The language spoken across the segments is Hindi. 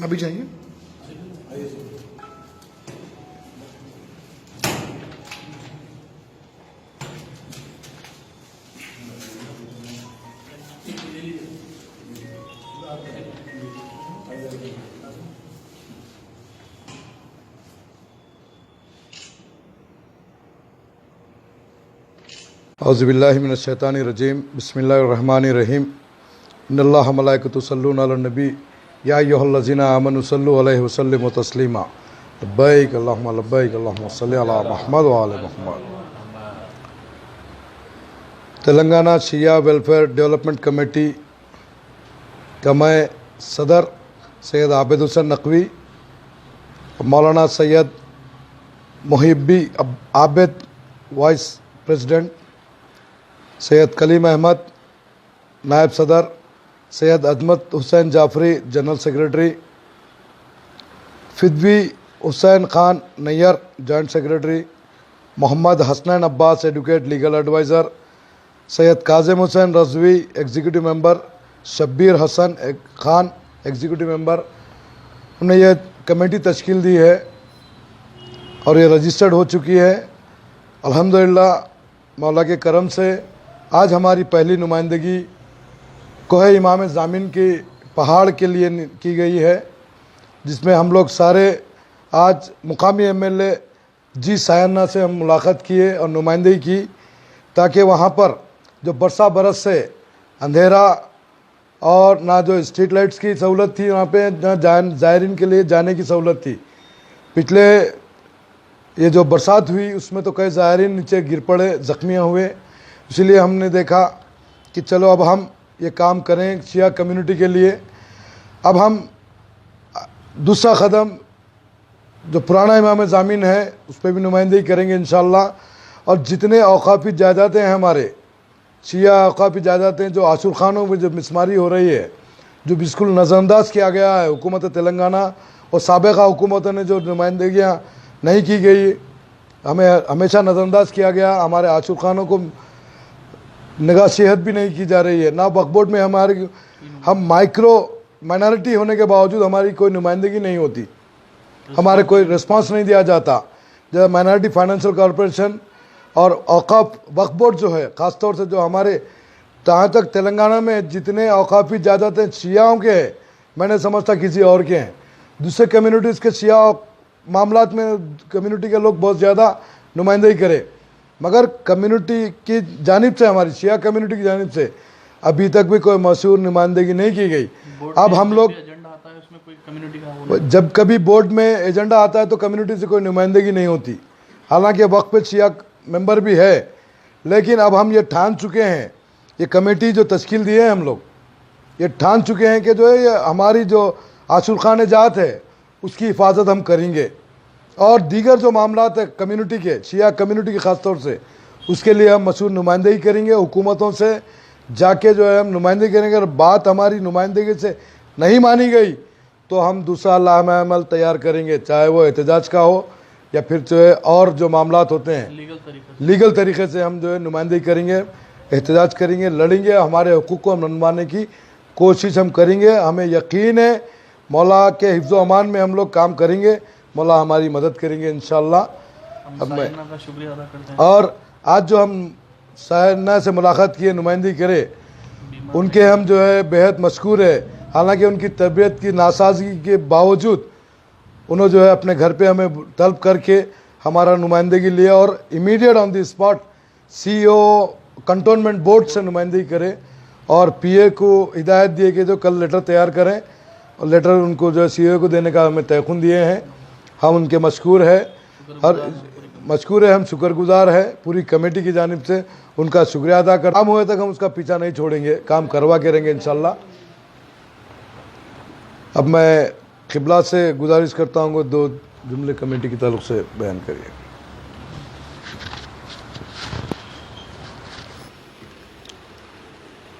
अभी जाइए। औज़ुबिल्लाहि मिनश्शैतानिर्रजीम बिस्मिल्लाहिर्रहमानिर्रहीम इन्नल्लाह व मलाइकतुहु युसल्लूना अलन नबी या अय्युहल्लज़ीना आमनु सल्लु अलैहि वसल्लिमु तस्लीमा लब्बैक अल्लाहुम्मा लब्बैक अल्लाहुम्मा सल्लि अला मुहम्मद व आले Muhammad. Telangana Shia Welfare Development Committee का मैं सदर सैयद आबिद हुसैन नकवी, मौलाना सैयद मुहिब्बी आबिद वाइस प्रेसिडेंट, सैयद कलीम अहमद नायब सदर, Syed Azmat Hussain Jafri general secretary, Fidvi Hussain Khan Nayyar joint secretary, Mohammed Hasnain Abbas advocate legal advisor, Syed Kazim Hussain Rizvi executive member, Shabbir Hasan Khan executive member, उन्हें यह कमेटी तश्कील दी है और ये रजिस्टर्ड हो चुकी है। अल्हम्दुलिल्लाह मौला के करम से आज हमारी पहली नुमाइंदगी कोहे इमाम ज़ामिन के पहाड़ के लिए की गई है, जिसमें हम लोग सारे आज मुकामी एमएलए जी सायन्ना से हम मुलाकात किए और नुमाइंदगी की, ताकि वहाँ पर जो बरस से अंधेरा और ना जो स्ट्रीट लाइट्स की सहूलत थी, वहाँ पे ना ज़ायरीन के लिए जाने की सहूलत थी। पिछले ये जो बरसात हुई उसमें तो कई ज़ायरीन नीचे गिर पड़े, ज़ख्मियाँ हुए, इसलिए हमने देखा कि चलो अब हम ये काम करें शिया कम्युनिटी के लिए। अब हम दूसरा कदम जो पुराना इमाम ज़ामिन है उस पर भी नुमाइंदगी करेंगे इंशाअल्लाह। और जितने औकाफ़ी जायदातें हैं हमारे शिया औकाफ़ी जायदातें जो आशूर खानों में जो मिसमारी हो रही है, जो बिल्कुल नज़रअंदाज किया गया है हुकूमत तेलंगाना और साबिक़ा हुकूमतों ने जो नुमाइंदगियाँ नहीं की गई, हमें हमेशा नज़रअंदाज किया गया। हमारे आशूर खानों को निगाह सेहत भी नहीं की जा रही है, ना वक्फ बोर्ड में हमारी हम माइनॉरिटी होने के बावजूद हमारी कोई नुमाइंदगी नहीं होती, हमारे कोई रिस्पांस नहीं दिया जाता। जब माइनॉरिटी फाइनेंशियल कॉरपोरेशन और औकाफ वक्फ बोर्ड जो है ख़ास तौर से जो हमारे जहाँ तक तेलंगाना में जितने औकाफ़ी जायदातें शियाओं के हैं, मैंने समझता किसी और के हैं। दूसरे कम्युनिटीज़ के शिया मामलात में कम्युनिटी के लोग बहुत ज़्यादा नुमाइंदगी करें, मगर कम्युनिटी की जानिब से हमारी शिया कम्युनिटी की जानिब से अभी तक भी कोई मशहूर नुमाइंदगी नहीं की गई। अब हम लोग जब कभी बोर्ड में एजेंडा आता है तो कम्युनिटी से कोई नुमाइंदगी नहीं होती, हालांकि वक्त पे शिया मेंबर भी है, लेकिन अब हम ये ठान चुके हैं, ये कमेटी जो तश्कील दी है हम लोग ये ठान चुके हैं कि जो है ये हमारी जो आशूर खान जात है उसकी हिफाजत हम करेंगे। और दीगर जो मामलात है कम्युनिटी के शिया कम्युनिटी के ख़ास तौर से उसके लिए हम मशहूर नुमाइंदगी करेंगे, हुकूमतों से जाके जो है हम नुमाइंदगी करेंगे। अगर बात हमारी नुमाइंदगी से नहीं मानी गई तो हम दूसरा लामा अमल तैयार करेंगे, चाहे वो एहतजाज का हो या फिर जो है और जो मामलात होते हैं लीगल तरीके से हम जो है नुमाइंदगी करेंगे, एहतजाज करेंगे, लड़ेंगे, हमारे हुकूक को मनवाने की कोशिश हम करेंगे। हमें यकीन है मौला के हिफ्ज़ अमान में हम लोग काम करेंगे, मौला हमारी मदद करेंगे इंशाअल्लाह। अब मैं शुक्रिया अदा करते हैं। और आज जो हम सायन्ना से मुलाकात किए, नुमाइंदगी करे, उनके हम जो है बेहद मशकूर है। हालांकि उनकी तबीयत की नासाजगी के बावजूद उन्होंने जो है अपने घर पे हमें तलब करके हमारा नुमाइंदगी लिया और immediate on the spot CEO cantonment board से नुमाइंदगी करे और PA को हिदायत दिए कि जो कल लेटर तैयार करें, और लेटर उनको जो CEO को देने का हमें तयखुन दिए हैं। हम उनके मशकूर है हम शुक्रगुजार है पूरी कमेटी की जानिब से, उनका शुक्रिया अदा कर। काम हुए तक हम उसका पीछा नहीं छोड़ेंगे, काम करवा के रहेंगे इंशाल्लाह। अब मैं क़िबला से गुजारिश करता हूँ 2 जुमले कमेटी की ताल्लुक़ से बयान करिए।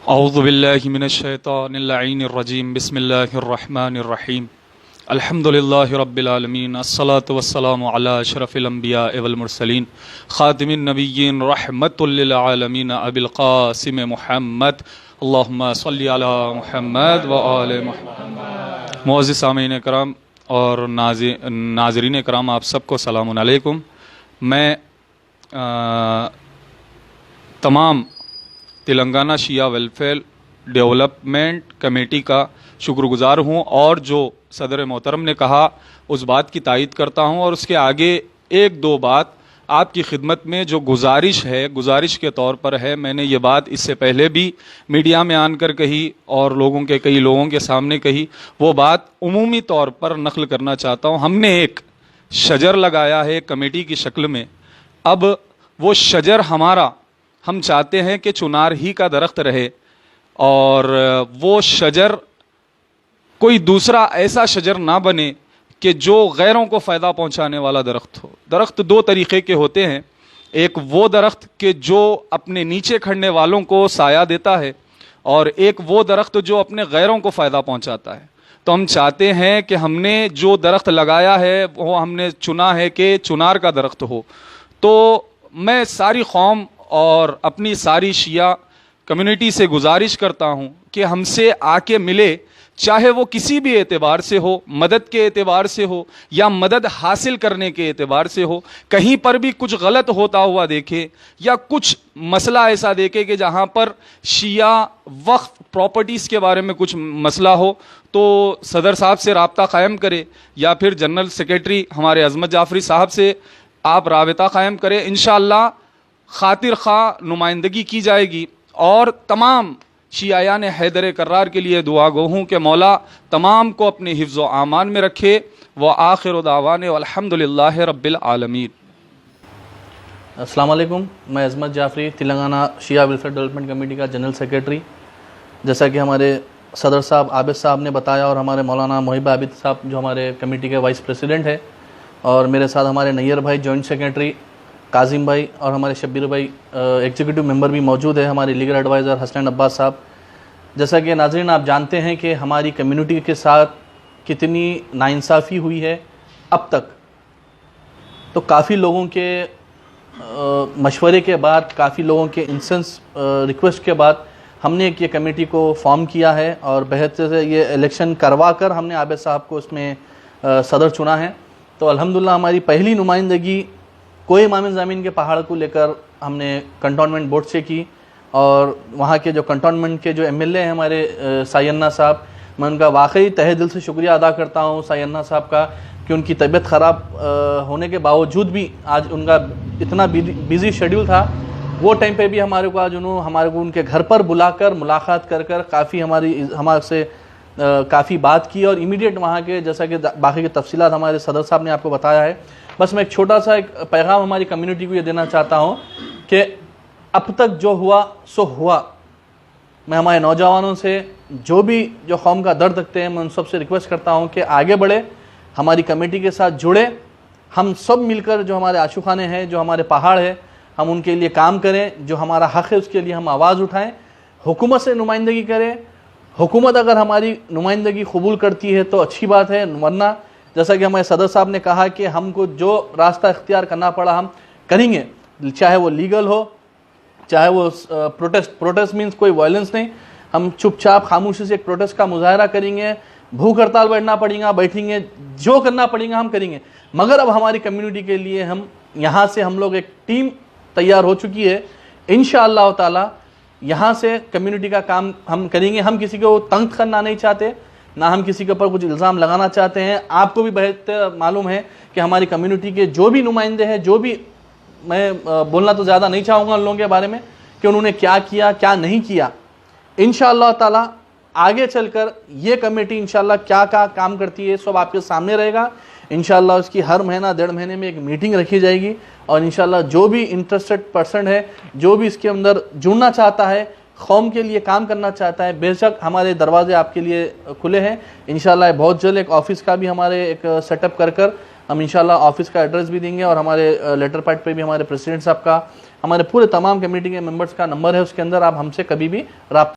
औज़ु बिल्लाहि मिनश शैतानिर लईनिर रजीम बिस्मिल्लाहिर रहमानिर रहीम अल्हम्दुलिल्लाहि रब्बिल आलमीन अस्सलातु वस्सलामु अला अशरफिल अंबिया वल मुरसलीन खातिमिन नबिय्यीन रहमतुल लिल आलमीन अबिल क़ासिम मुहम्मद अल्लाहुम्मा सल्लि अला मुहम्मद व आले मुहम्मद। मोअज़्ज़िज़ सामीन कराम और नाज़रीन कराम, आप सबको सलामुन अलैकुम। मैं तमाम Telangana Shia Welfare Development Committee का शुक्रगुज़ार हूँ और जो सदर मोहतरम ने कहा उस बात की तायीद करता हूँ। और उसके आगे एक दो बात आपकी खिदमत में जो गुजारिश है, गुजारिश के तौर पर है। मैंने ये बात इससे पहले भी मीडिया में आकर कही और कई लोगों के सामने कही। वो बात उमूमी तौर पर नकल करना चाहता हूँ। हमने एक शजर लगाया है कमेटी की शक्ल में। अब वो शजर हमारा, हम चाहते हैं कि चुनार ही का दरख्त रहे और वो शजर कोई दूसरा ऐसा शजर ना बने कि जो गैरों को फ़ायदा पहुंचाने वाला दरख्त हो। दरख्त दो तरीक़े के होते हैं, एक वो दरख्त के जो अपने नीचे खड़ने वालों को साया देता है और एक वो दरख्त जो अपने गैरों को फ़ायदा पहुंचाता है। तो हम चाहते हैं कि हमने जो दरख्त लगाया है वो हमने चुना है कि चुनार का दरख्त हो। तो मैं सारी कौम और अपनी सारी शिया कम्युनिटी से गुजारिश करता हूँ कि हमसे आके मिले, चाहे वो किसी भी एतबार से हो, मदद के एतबार से हो या मदद हासिल करने के एतबार से हो। कहीं पर भी कुछ गलत होता हुआ देखे या कुछ मसला ऐसा देखे कि जहाँ पर शिया वक्फ प्रॉपर्टीज़ के बारे में कुछ मसला हो, तो सदर साहब से राब्ता कायम करे या फिर जनरल सेक्रेटरी हमारे अज़मत जाफरी साहब से आप राबता कायम करें। इंशाअल्लाह खातिर खा नुमाइंदगी की जाएगी और तमाम शियायान हैदर कर्रार के लिए दुआ गो हूँ कि मौला तमाम को अपने हिफ्ज़ व आमान में रखे। व आखिर दावाने अल्हम्दुलिल्लाहि रब्बिल आलमीन। अस्सलाम वालेकुम। मैं अज़मत Jafri, Telangana Shia Welfare Development Committee का जनरल सेक्रेटरी। जैसा कि हमारे सदर साहब आबिद साहब ने बताया और हमारे मौलाना मोहिब आबिद साहब जो हमारे कमेटी के वाइस प्रेसिडेंट है, और मेरे साथ हमारे नैयर भाई जॉइंट सेक्रेटरी, काजिम भाई और हमारे शब्बीर भाई एग्जीक्यूटिव मेंबर भी मौजूद है, हमारे लीगल एडवाइज़र हसनैन अब्बास साहब। जैसा कि नाज़रीन आप जानते हैं कि हमारी कम्युनिटी के साथ कितनी नाइंसाफ़ी हुई है अब तक। तो काफ़ी लोगों के मशवरे के बाद, काफ़ी लोगों के इंसेंस रिक्वेस्ट के बाद हमने एक ये कमेटी को फॉर्म किया है और बेहतर से ये इलेक्शन करवा कर हमने आबिद साहब को उसमें सदर चुना है। तो अल्हम्दुलिल्लाह हमारी पहली नुमाइंदगी कोई मामिन ज़मीन के पहाड़ को लेकर हमने कंटोनमेंट बोर्ड से की और वहाँ के जो कंटोनमेंट के जो एमएलए हैं हमारे सायन्ना साहब, मैं उनका वाकई तहे दिल से शुक्रिया अदा करता हूँ सायन्ना साहब का कि उनकी तबीयत ख़राब होने के बावजूद भी आज उनका इतना बिज़ी शेड्यूल था, वो टाइम पे भी हमारे को आज हमारे को उनके घर पर बुलाकर मुलाकात कर काफ़ी हमारे से काफ़ी बात की और इमीडिएट वहाँ के जैसा कि बाकी की तफसीलात हमारे सदर साहब ने आपको बताया है। बस मैं एक छोटा सा एक पैगाम हमारी कम्युनिटी को ये देना चाहता हूँ कि अब तक जो हुआ सो हुआ। मैं हमारे नौजवानों से जो कौम का दर्द रखते हैं, मैं उन सबसे रिक्वेस्ट करता हूँ कि आगे बढ़े, हमारी कमेटी के साथ जुड़े, हम सब मिलकर जो हमारे आशुखाने हैं, जो हमारे पहाड़ है, हम उनके लिए काम करें, जो हमारा हक़ है उसके लिए हम आवाज़ उठाएं, हुकूमत से नुमाइंदगी करें। हुकूमत अगर हमारी नुमाइंदगी कबूल करती है तो अच्छी बात है, वरना जैसा कि हमारे सदर साहब ने कहा कि हमको जो रास्ता इख्तियार करना पड़ा हम करेंगे, चाहे वो लीगल हो, चाहे वो प्रोटेस्ट मीन्स कोई वायलेंस नहीं, हम चुपचाप खामोशी से एक प्रोटेस्ट का मुजाहरा करेंगे, भूख हड़ताल बैठेंगे, जो करना पड़ेगा हम करेंगे। मगर अब हमारी कम्युनिटी के लिए हम यहाँ से हम लोग एक टीम तैयार हो चुकी है। इंशाअल्लाह ताला यहाँ से कम्युनिटी का काम हम करेंगे। हम किसी को तंग करना नहीं चाहते, ना हम किसी के ऊपर कुछ इल्ज़ाम लगाना चाहते हैं। आपको भी बेहतर मालूम है कि हमारी कम्युनिटी के जो भी नुमाइंदे हैं, जो भी, मैं बोलना तो ज़्यादा नहीं चाहूँगा उन लोगों के बारे में कि उन्होंने क्या किया क्या नहीं किया। इंशाअल्लाह ताला आगे चलकर ये कमेटी इंशाअल्लाह क्या काम करती है सब आपके सामने रहेगा। इंशाअल्लाह उसकी हर महीना 1.5 महीने में एक मीटिंग रखी जाएगी और इंशाअल्लाह जो भी इंटरेस्टेड पर्सन है, जो भी इसके अंदर जुड़ना चाहता है, कौम के लिए काम करना चाहता है, बेशक हमारे दरवाजे आपके लिए खुले हैं। इंशाअल्लाह बहुत जल्द एक ऑफ़िस का भी हमारे एक सेटअप कर हम इंशाअल्लाह ऑफ़िस का एड्रेस भी देंगे और हमारे लेटर पैड पे भी हमारे प्रेसिडेंट साहब का, हमारे पूरे तमाम कमेटी के मेंबर्स का नंबर है, उसके अंदर आप हमसे कभी भी राब्ता